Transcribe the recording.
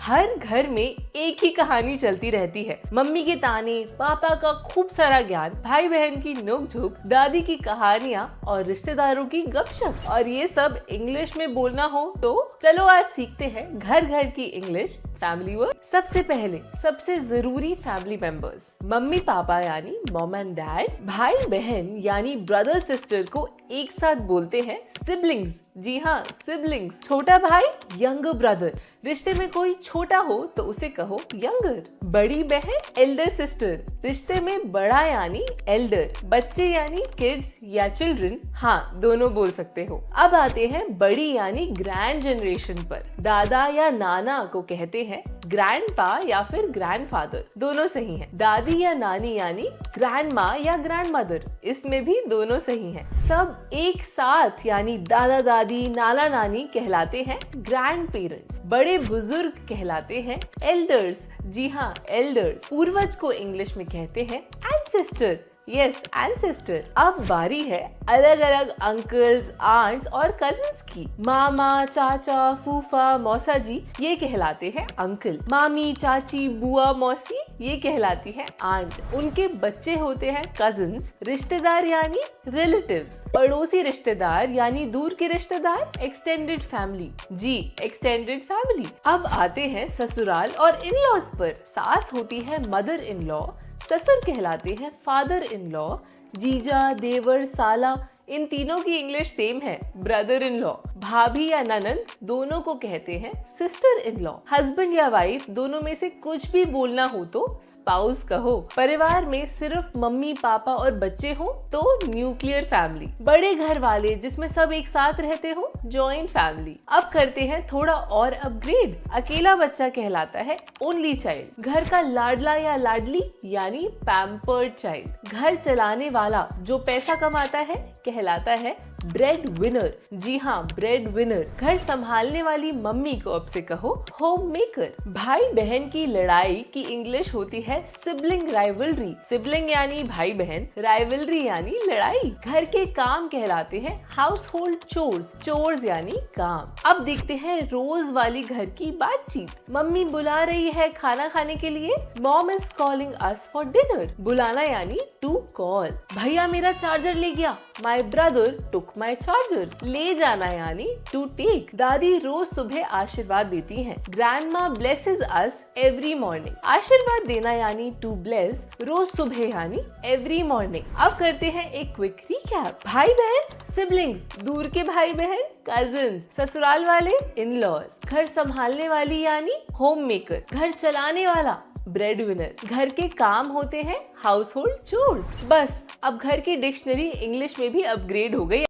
हर घर में एक ही कहानी चलती रहती है। मम्मी के ताने, पापा का खूब सारा ज्ञान, भाई बहन की नोक-झोंक, दादी की कहानियाँ और रिश्तेदारों की गपशप। और ये सब इंग्लिश में बोलना हो तो चलो आज सीखते हैं घर घर की इंग्लिश फैमिली वर्ड। सबसे पहले सबसे जरूरी फैमिली मेंबर्स, मम्मी पापा यानी मॉम एंड डैड, भाई बहन यानी ब्रदर सिस्टर को एक साथ बोलते हैं सिबलिंग्स। जी हाँ, सिबलिंग्स। छोटा भाई यंगर ब्रदर, रिश्ते में कोई छोटा हो तो उसे कहो यंगर। बड़ी बहन एल्डर सिस्टर, रिश्ते में बड़ा यानी एल्डर। बच्चे यानी किड्स या चिल्ड्रन, हाँ दोनों बोल सकते हो। अब आते हैं बड़ी यानी ग्रैंड जनरेशन पर। दादा या नाना को कहते हैं ग्रैंडपा या फिर ग्रैंडफादर, दोनों सही हैं। दादी या नानी यानी ग्रैंडमा या ग्रैंडमदर, इसमें भी दोनों सही हैं। सब एक साथ यानी दादा दादी नाना नानी कहलाते हैं ग्रैंड पेरेंट्स। बड़े बुजुर्ग कहलाते हैं एल्डर्स। जी हाँ, एल्डर्स। पूर्वज को इंग्लिश में कहते हैं एंसेस्टर। Yes, ancestor. अब बारी है अलग अलग अंकल्स, आंट्स और कजिन्स की। मामा, चाचा, फूफा, मौसा जी ये कहलाते हैं अंकल। मामी, चाची, बुआ, मौसी ये कहलाती है आंट। उनके बच्चे होते हैं कजिन्स। रिश्तेदार यानी रिलेटिव्स। पड़ोसी रिश्तेदार यानी दूर के रिश्तेदार एक्सटेंडेड फैमिली। जी, एक्सटेंडेड फैमिली। अब आते हैं ससुराल और इन लॉज पर। सास होती है मदर इन लॉ, ससुर कहलाते हैं फादर इन लॉ। जीजा, देवर, साला इन तीनों की इंग्लिश सेम है, ब्रदर इन लॉ। भाभी या ननंद दोनों को कहते हैं सिस्टर इन लॉ। हस्बैंड या वाइफ दोनों में से कुछ भी बोलना हो तो स्पाउस कहो। परिवार में सिर्फ मम्मी पापा और बच्चे हो तो न्यूक्लियर फैमिली। बड़े घर वाले जिसमें सब एक साथ रहते हो जॉइंट फैमिली। अब करते हैं थोड़ा और अपग्रेड। अकेला बच्चा कहलाता है ओनली चाइल्ड। घर का लाडला या लाडली यानी पैम्पर्ड चाइल्ड। घर चलाने वाला जो पैसा कमाता है कहलाता है ब्रेड विनर। जी हाँ, ब्रेड विनर। घर संभालने वाली मम्मी को अब से कहो होम मेकर। भाई बहन की लड़ाई की इंग्लिश होती है सिबलिंग राइवलरी। सिबलिंग यानी भाई बहन, राइवलरी यानी लड़ाई। घर के काम कहलाते हैं हाउस होल्ड चोर्स। चोर्स यानी काम। अब देखते हैं रोज वाली घर की बातचीत। मम्मी बुला रही है खाना खाने के लिए। Mom is calling us for dinner. बुलाना यानी टू कॉल। भैया मेरा चार्जर ले गया। My brother took my charger. ले जाना यानी टू टेक। दादी रोज सुबह आशीर्वाद देती हैं। Grandma blesses us every morning. आशीर्वाद देना यानी टू ब्लेस। रोज सुबह यानी एवरी मॉर्निंग। अब करते हैं एक क्विक रिकैप। भाई बहन सिबलिंग्स, दूर के भाई बहन कजिन्स, ससुराल वाले इन लॉज, घर संभालने वाली यानी होम मेकर, घर चलाने वाला ब्रेड विनर, घर के काम होते हैं हाउस होल्ड चोर्स। बस अब घर की डिक्शनरी इंग्लिश में भी अपग्रेड हो गई।